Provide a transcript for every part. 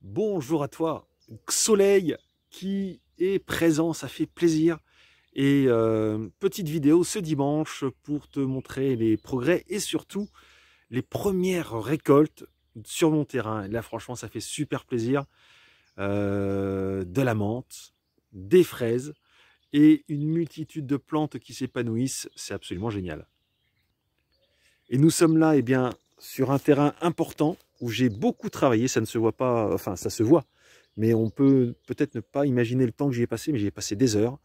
Bonjour à toi, soleil qui est présent, ça fait plaisir. Et petite vidéo ce dimanche pour te montrer les progrès et surtout les premières récoltes sur mon terrain. Et là franchement ça fait super plaisir. De la menthe, des fraises et une multitude de plantes qui s'épanouissent, c'est absolument génial. Et nous sommes là sur un terrain important où j'ai beaucoup travaillé, ça ne se voit pas, enfin ça se voit, mais on peut peut-être ne pas imaginer le temps que j'y ai passé, mais j'y ai passé des heures.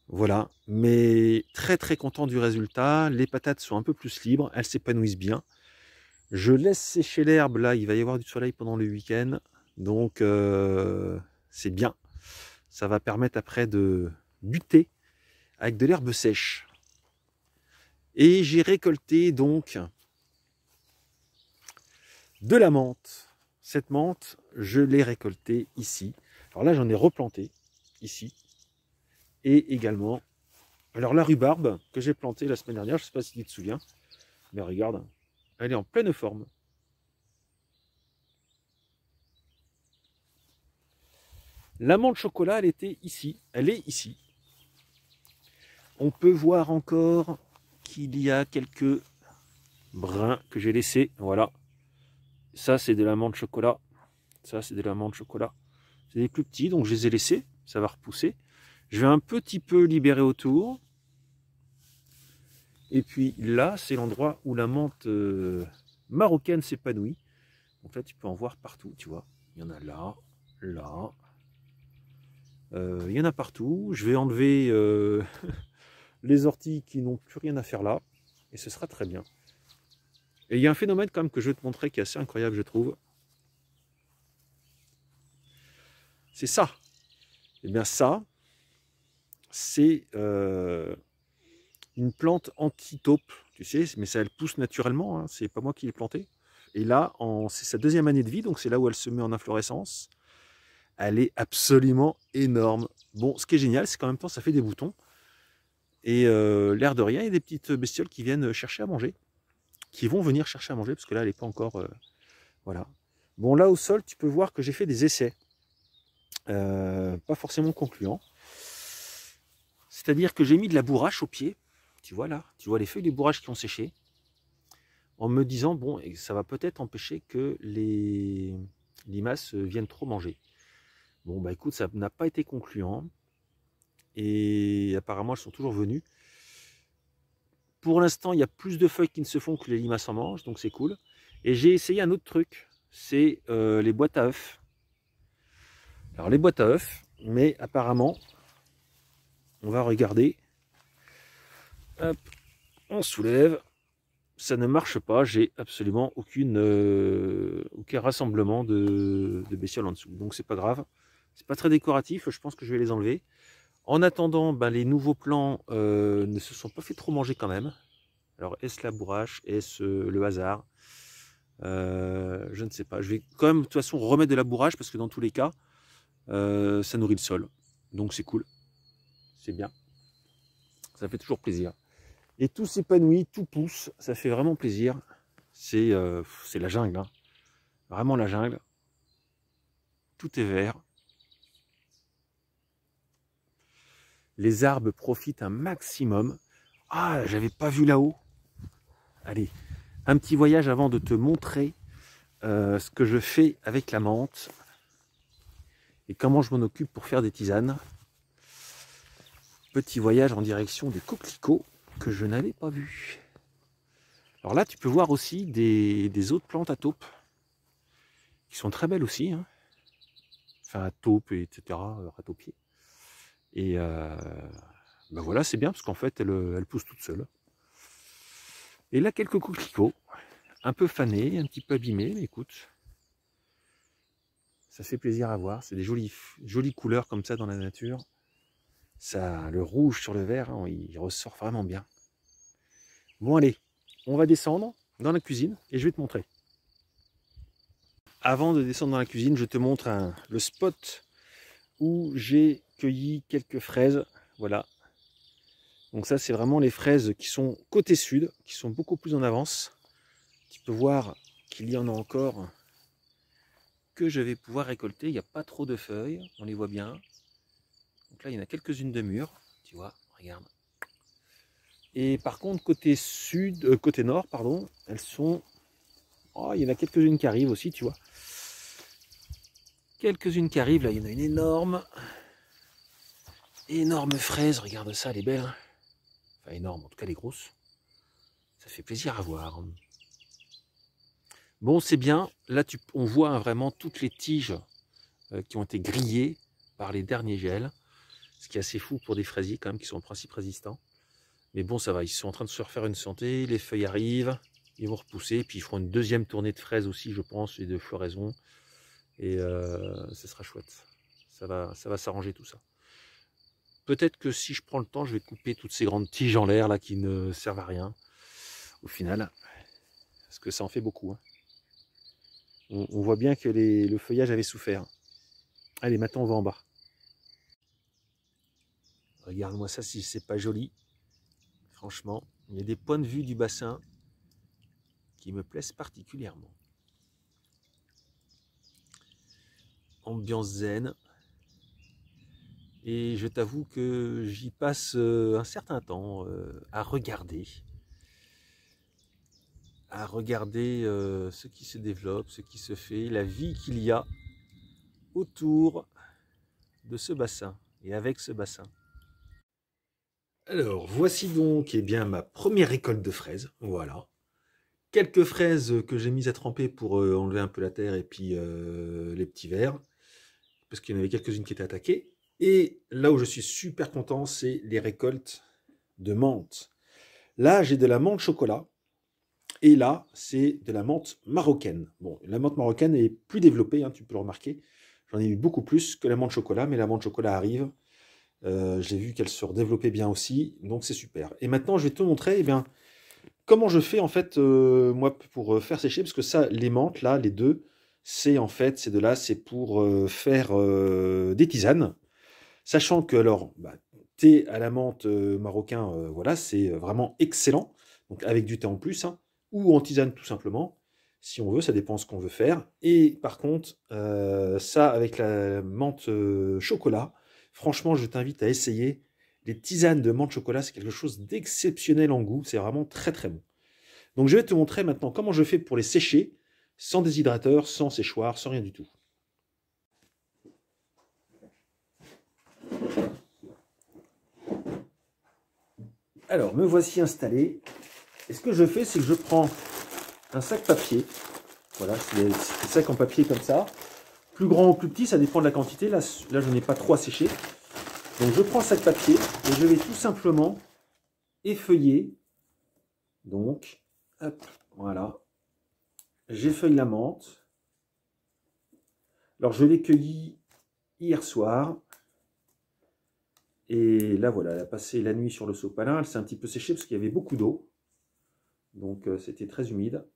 Voilà, mais très très content du résultat. Les patates sont un peu plus libres, elles s'épanouissent bien. Je laisse sécher l'herbe, là il va y avoir du soleil pendant le week-end, donc c'est bien. Ça va permettre après de buter avec de l'herbe sèche. Et j'ai récolté donc de la menthe. Cette menthe, je l'ai récoltée ici. Alors là, j'en ai replanté ici. Et également, alors la rhubarbe que j'ai plantée la semaine dernière, je ne sais pas si tu te souviens, mais regarde, elle est en pleine forme. La menthe chocolat, elle était ici, elle est ici. On peut voir encore qu'il y a quelques brins que j'ai laissés, voilà. Ça, c'est de la menthe chocolat. Ça, c'est de la menthe chocolat. C'est des plus petits, donc je les ai laissés, ça va repousser. Je vais un petit peu libérer autour. Et puis là, c'est l'endroit où la menthe marocaine s'épanouit. Donc là, tu peux en voir partout, tu vois. Il y en a là, là. Il y en a partout. Je vais enlever les orties qui n'ont plus rien à faire là. Et ce sera très bien. Et il y a un phénomène quand même que je vais te montrer qui est assez incroyable, je trouve. C'est ça. Et bien ça, c'est une plante anti-taupe, tu sais, mais ça elle pousse naturellement, hein, c'est pas moi qui l'ai plantée. Et là, c'est sa deuxième année de vie, donc c'est là où elle se met en inflorescence. Elle est absolument énorme. Bon, ce qui est génial, c'est qu'en même temps, ça fait des boutons. Et l'air de rien, il y a des petites bestioles qui viennent chercher à manger, qui vont venir chercher à manger, parce que là, elle n'est pas encore... voilà. Bon, là, au sol, tu peux voir que j'ai fait des essais. Pas forcément concluants. C'est-à-dire que j'ai mis de la bourrache au pied. Tu vois là, tu vois les feuilles de bourrache qui ont séché. En me disant, bon, ça va peut-être empêcher que les limaces viennent trop manger. Bon, bah écoute, ça n'a pas été concluant. Et apparemment, elles sont toujours venues. Pour l'instant, il y a plus de feuilles qui ne se font que les limaces en mangent, donc c'est cool. Et j'ai essayé un autre truc, c'est les boîtes à œufs. Alors les boîtes à œufs, mais apparemment, on va regarder. Hop, on soulève. Ça ne marche pas, j'ai absolument aucun rassemblement de bestioles en dessous. Donc c'est pas grave, c'est pas très décoratif, je pense que je vais les enlever. En attendant, ben, les nouveaux plants ne se sont pas fait trop manger quand même. Alors est-ce la bourrache, est-ce le hasard? Je ne sais pas, je vais quand même de toute façon remettre de la bourrache parce que dans tous les cas, ça nourrit le sol. Donc c'est cool, c'est bien, ça fait toujours plaisir. Et tout s'épanouit, tout pousse, ça fait vraiment plaisir. C'est la jungle, hein. Vraiment la jungle. Tout est vert. Les arbres profitent un maximum. Ah, j'avais pas vu là-haut. Allez, un petit voyage avant de te montrer ce que je fais avec la menthe et comment je m'en occupe pour faire des tisanes. Petit voyage en direction des coquelicots que je n'avais pas vus. Alors là, tu peux voir aussi des autres plantes à taupe qui sont très belles aussi, hein. Enfin, à taupe, etc., ratopier. Et ben voilà, c'est bien parce qu'en fait, elle pousse toute seule. Et là, quelques coquelicots, un peu fanés, un petit peu abîmés, mais écoute, ça fait plaisir à voir. C'est des jolies couleurs comme ça dans la nature. Ça, le rouge sur le vert, hein, il ressort vraiment bien. Bon, allez, on va descendre dans la cuisine et je vais te montrer. Avant de descendre dans la cuisine, je te montre le spot où j'ai cueilli quelques fraises. Voilà. Donc ça, c'est vraiment les fraises qui sont côté sud, qui sont beaucoup plus en avance. Tu peux voir qu'il y en a encore que je vais pouvoir récolter. Il n'y a pas trop de feuilles, on les voit bien. Donc là, il y en a quelques-unes de mûres, tu vois, regarde. Et par contre, côté sud, côté nord, pardon, elles sont... Oh, il y en a quelques-unes qui arrivent aussi, tu vois. Quelques-unes qui arrivent, là, il y en a une énorme. Énorme fraise, regarde ça, elle est belle. Enfin, énorme, en tout cas, elle est grosse. Ça fait plaisir à voir. Bon, c'est bien. Là, on voit hein, vraiment toutes les tiges qui ont été grillées par les derniers gels. Ce qui est assez fou pour des fraisiers, quand même, qui sont en principe résistants. Mais bon, ça va, ils sont en train de se refaire une santé. Les feuilles arrivent, ils vont repousser. Puis ils feront une deuxième tournée de fraises aussi, je pense, et de floraison. Et ce sera chouette. Ça va s'arranger tout ça. Peut-être que si je prends le temps, je vais couper toutes ces grandes tiges en l'air là qui ne servent à rien au final. Parce que ça en fait beaucoup. Hein. On voit bien que le feuillage avait souffert. Allez, maintenant on va en bas. Regarde-moi ça si c'est pas joli. Franchement, il y a des points de vue du bassin qui me plaisent particulièrement. Ambiance zen. Et je t'avoue que j'y passe un certain temps à regarder ce qui se développe, ce qui se fait, la vie qu'il y a autour de ce bassin et avec ce bassin. Alors, voici donc eh bien, ma première récolte de fraises. Voilà. Quelques fraises que j'ai mises à tremper pour enlever un peu la terre et puis les petits vers. Parce qu'il y en avait quelques-unes qui étaient attaquées. Et là où je suis super content, c'est les récoltes de menthe. Là, j'ai de la menthe chocolat. Et là, c'est de la menthe marocaine. Bon, la menthe marocaine est plus développée, hein, tu peux le remarquer. J'en ai eu beaucoup plus que la menthe chocolat, mais la menthe chocolat arrive. J'ai vu qu'elle se redéveloppait bien aussi, donc c'est super. Et maintenant, je vais te montrer eh bien, comment je fais en fait, moi, pour faire sécher, parce que ça, les menthes, là, les deux, c'est en fait, ces deux-là, c'est pour faire des tisanes. Sachant que, alors, bah, thé à la menthe marocain, voilà, c'est vraiment excellent. Donc avec du thé en plus, hein, ou en tisane tout simplement, si on veut, ça dépend ce qu'on veut faire. Et par contre, ça avec la menthe chocolat, franchement, je t'invite à essayer. Les tisanes de menthe chocolat, c'est quelque chose d'exceptionnel en goût, c'est vraiment très très bon. Donc je vais te montrer maintenant comment je fais pour les sécher, sans déshydrateur, sans séchoir, sans rien du tout. Alors, me voici installé. Et ce que je fais, c'est que je prends un sac papier. Voilà, c'est des sacs en papier comme ça. Plus grand ou plus petit, ça dépend de la quantité. Là je n'ai pas trop à sécher. Donc, je prends un sac papier et je vais tout simplement effeuiller. Donc, hop, voilà. J'effeuille la menthe. Alors, je l'ai cueillie hier soir. Et là, voilà, elle a passé la nuit sur le sopalin. Elle s'est un petit peu séchée parce qu'il y avait beaucoup d'eau. Donc, c'était très humide.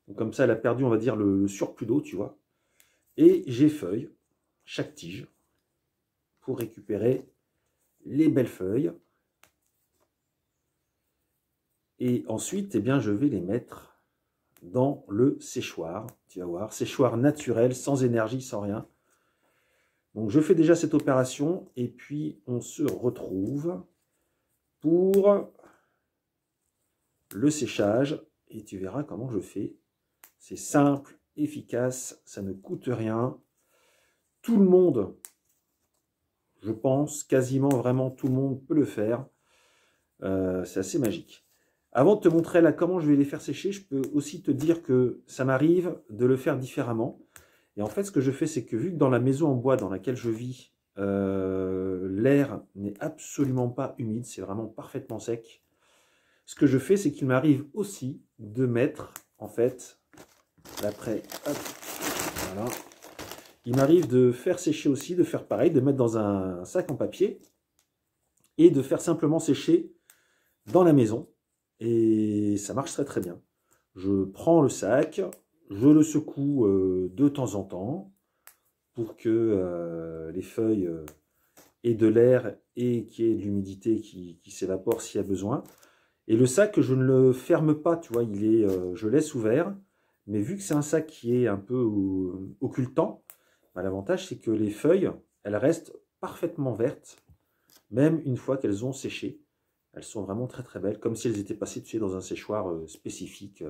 Donc, comme ça, elle a perdu, on va dire, le surplus d'eau, tu vois. Et j'effeuille chaque tige pour récupérer les belles feuilles. Et ensuite, eh bien, je vais les mettre dans le séchoir. Tu vas voir, séchoir naturel, sans énergie, sans rien. Donc, je fais déjà cette opération et puis on se retrouve pour le séchage. Et tu verras comment je fais. C'est simple, efficace, ça ne coûte rien. Tout le monde, je pense, quasiment vraiment tout le monde peut le faire. C'est assez magique. Avant de te montrer là comment je vais les faire sécher, je peux aussi te dire que ça m'arrive de le faire différemment. Et en fait, ce que je fais, c'est que vu que dans la maison en bois dans laquelle je vis, l'air n'est absolument pas humide, c'est vraiment parfaitement sec. Ce que je fais, c'est qu'il m'arrive aussi de mettre, en fait, après, hop, voilà. Il m'arrive de faire sécher aussi, de faire pareil, de mettre dans un sac en papier et de faire simplement sécher dans la maison. Et ça marche très très bien. Je prends le sac, je le secoue de temps en temps pour que les feuilles aient de l'air et qu'il y ait de l'humidité qui s'évapore s'il y a besoin. Et le sac, je ne le ferme pas, tu vois, je laisse ouvert. Mais vu que c'est un sac qui est un peu occultant, bah, l'avantage c'est que les feuilles, elles restent parfaitement vertes, même une fois qu'elles ont séché. Elles sont vraiment très très belles, comme si elles étaient passées, tu sais, dans un séchoir spécifique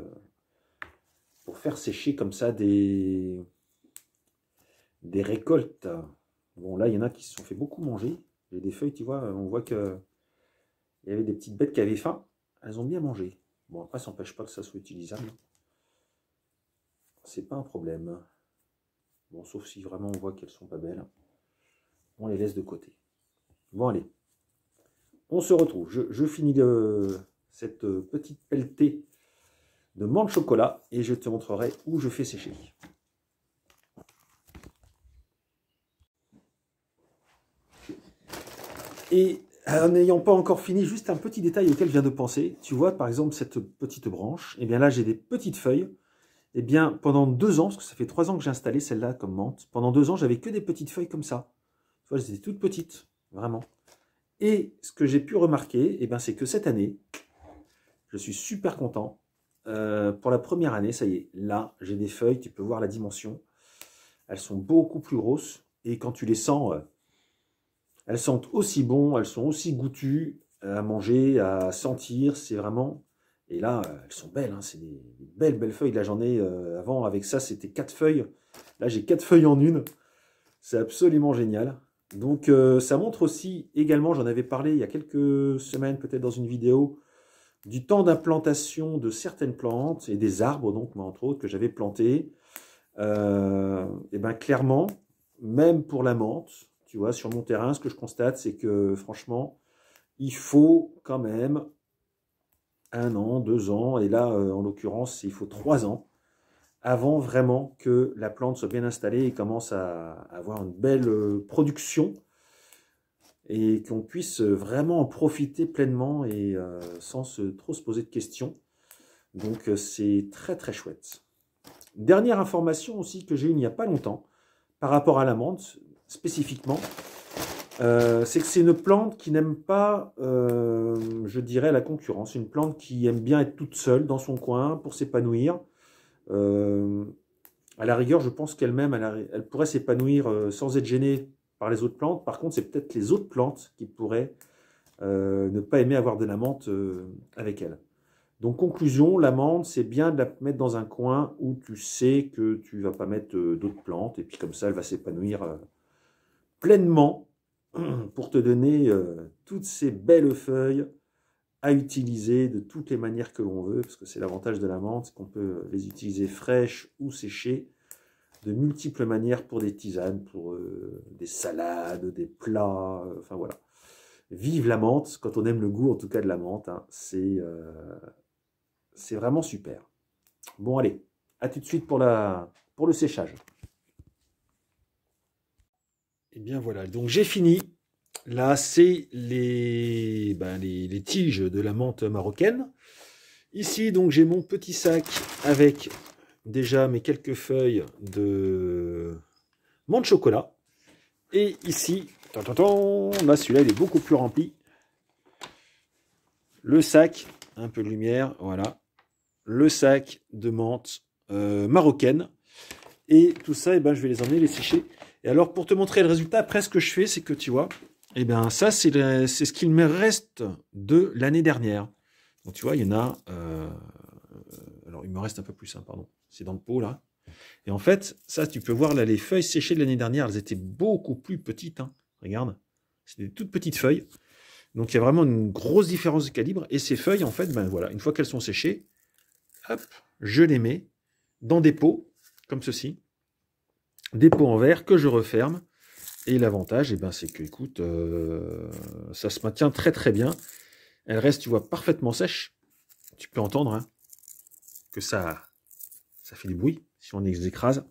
pour faire sécher comme ça des récoltes. Bon, là, il y en a qui se sont fait beaucoup manger. J'ai des feuilles, tu vois, on voit qu'il y avait des petites bêtes qui avaient faim. Elles ont bien mangé. Bon, après, ça n'empêche pas que ça soit utilisable. C'est pas un problème. Bon, sauf si vraiment on voit qu'elles sont pas belles. On les laisse de côté. Bon, allez. On se retrouve. Je finis cette petite pelletée de menthe chocolat et je te montrerai où je fais sécher. Et en n'ayant pas encore fini, juste un petit détail auquel je viens de penser. Tu vois, par exemple, cette petite branche. Et bien là, j'ai des petites feuilles. Et bien, pendant 2 ans, parce que ça fait 3 ans que j'ai installé celle-là comme menthe, pendant 2 ans, j'avais que des petites feuilles comme ça. Tu vois, elles étaient toutes petites, vraiment. Et ce que j'ai pu remarquer, eh ben, c'est que cette année, je suis super content. Pour la première année, ça y est, là, j'ai des feuilles, tu peux voir la dimension. Elles sont beaucoup plus grosses. Et quand tu les sens, elles sentent aussi bon, elles sont aussi goûtues à manger, à sentir. C'est vraiment... Et là, elles sont belles, hein, c'est des belles, belles feuilles. Là, j'en ai avant, avec ça, c'était 4 feuilles. Là, j'ai 4 feuilles en une. C'est absolument génial. Donc, ça montre aussi, également, j'en avais parlé il y a quelques semaines, peut-être dans une vidéo, du temps d'implantation de certaines plantes et des arbres, donc, entre autres, que j'avais plantés. Et bien, clairement, même pour la menthe, tu vois, sur mon terrain, ce que je constate, c'est que, franchement, il faut quand même 1 an, 2 ans, et là, en l'occurrence, il faut 3 ans, avant vraiment que la plante soit bien installée et commence à avoir une belle production, et qu'on puisse vraiment en profiter pleinement et sans trop se poser de questions. Donc, c'est très très chouette. Dernière information aussi que j'ai eue il n'y a pas longtemps, par rapport à la menthe, spécifiquement, c'est que c'est une plante qui n'aime pas, je dirais, la concurrence. Une plante qui aime bien être toute seule dans son coin pour s'épanouir. À la rigueur, je pense qu'elle-même, elle pourrait s'épanouir sans être gênée par les autres plantes. Par contre, c'est peut-être les autres plantes qui pourraient ne pas aimer avoir de la menthe avec elle. Donc, conclusion, la menthe, c'est bien de la mettre dans un coin où tu sais que tu ne vas pas mettre d'autres plantes. Et puis, comme ça, elle va s'épanouir pleinement pour te donner toutes ces belles feuilles à utiliser de toutes les manières que l'on veut, parce que c'est l'avantage de la menthe, c'est qu'on peut les utiliser fraîches ou séchées, de multiples manières pour des tisanes, pour des salades, des plats, enfin voilà. Vive la menthe, quand on aime le goût en tout cas de la menthe, hein, c'est vraiment super. Bon allez, à tout de suite pour le séchage. Et bien voilà, donc j'ai fini. Là, c'est les tiges de la menthe marocaine. Ici, donc, j'ai mon petit sac avec déjà mes quelques feuilles de menthe chocolat. Et ici, là, celui-là, il est beaucoup plus rempli. Le sac, un peu de lumière, voilà. Le sac de menthe marocaine. Et tout ça, je vais les emmener les sécher. Et alors, pour te montrer le résultat, après, ce que je fais, c'est que tu vois, ça, c'est ce qu'il me reste de l'année dernière. Donc, tu vois, il y en a... alors, il me reste un peu plus, hein, pardon. C'est dans le pot, là. Et en fait, ça, tu peux voir, là, les feuilles séchées de l'année dernière, elles étaient beaucoup plus petites. Hein. Regarde. C'est des toutes petites feuilles. Donc, il y a vraiment une grosse différence de calibre. Et ces feuilles, en fait, voilà, une fois qu'elles sont séchées, hop, je les mets dans des pots, comme ceci. Des pots en verre que je referme. Et l'avantage, c'est que, écoute, ça se maintient très très bien. Elle reste, tu vois, parfaitement sèche. Tu peux entendre hein, que ça fait du bruit si on les écrase.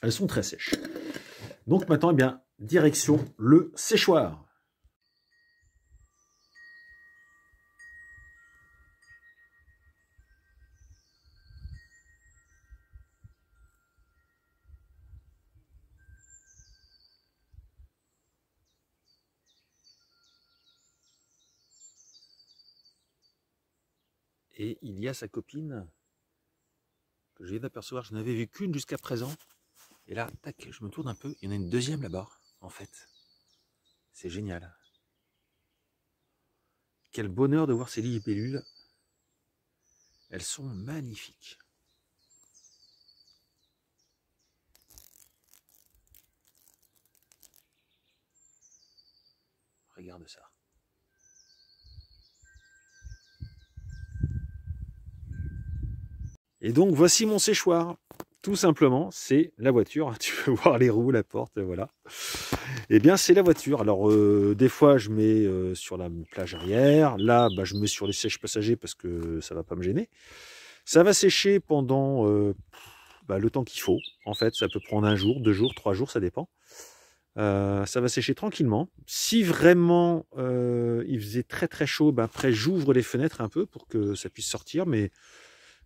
Elles sont très sèches. Donc maintenant, direction le séchoir. Et il y a sa copine, que je viens d'apercevoir. Je n'avais vu qu'une jusqu'à présent. Et là, tac, je me tourne un peu. Il y en a une deuxième là-bas, en fait. C'est génial. Quel bonheur de voir ces libellules. Elles sont magnifiques. Regarde ça. Et donc, voici mon séchoir. Tout simplement, c'est la voiture. Tu peux voir les roues, la porte, voilà. Eh bien, c'est la voiture. Alors, des fois, je mets sur la plage arrière. Là, bah, je mets sur les sièges passagers parce que ça ne va pas me gêner. Ça va sécher pendant le temps qu'il faut. En fait, ça peut prendre 1 jour, 2 jours, 3 jours, ça dépend. Ça va sécher tranquillement. Si vraiment il faisait très très chaud, ben après j'ouvre les fenêtres un peu pour que ça puisse sortir. Mais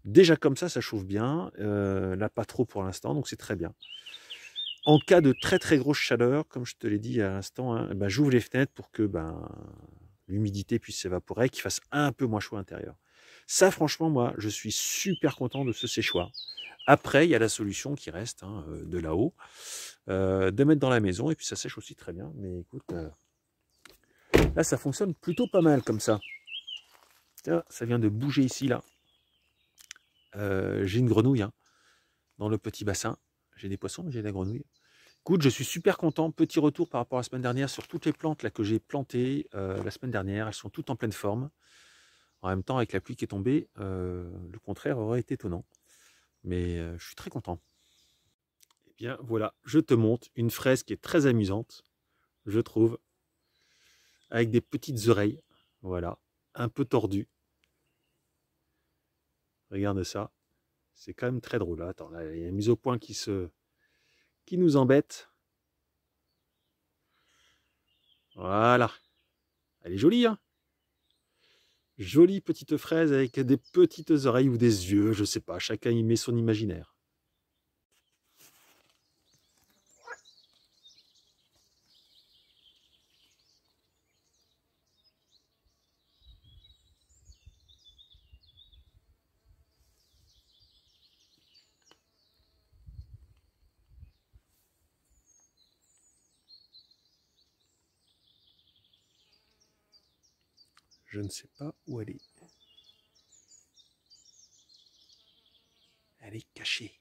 déjà comme ça chauffe bien. Là, pas trop pour l'instant, donc c'est très bien. En cas de très très grosse chaleur, comme je te l'ai dit à l'instant, hein, ben, j'ouvre les fenêtres pour que l'humidité puisse s'évaporer, qu'il fasse un peu moins chaud à l'intérieur. Ça, franchement, moi, je suis super content de ce séchoir. Après, il y a la solution qui reste de là-haut, de mettre dans la maison, et puis ça sèche aussi très bien. Mais écoute, là, ça fonctionne plutôt pas mal comme ça. Tiens, ça vient de bouger ici, là. J'ai une grenouille dans le petit bassin. J'ai des poissons, mais j'ai de la grenouille. Écoute, je suis super content. Petit retour par rapport à la semaine dernière sur toutes les plantes là, que j'ai plantées la semaine dernière. Elles sont toutes en pleine forme. En même temps, avec la pluie qui est tombée, le contraire aurait été étonnant. Mais je suis très content. Eh bien, voilà, je te montre une fraise qui est très amusante, je trouve, avec des petites oreilles, voilà, un peu tordues. Regarde ça, c'est quand même très drôle. Attends, là, il y a une mise au point qui nous embête. Voilà, elle est jolie, hein? Jolie petite fraise avec des petites oreilles ou des yeux, je sais pas, chacun y met son imaginaire. Je ne sais pas où elle est. Elle est cachée.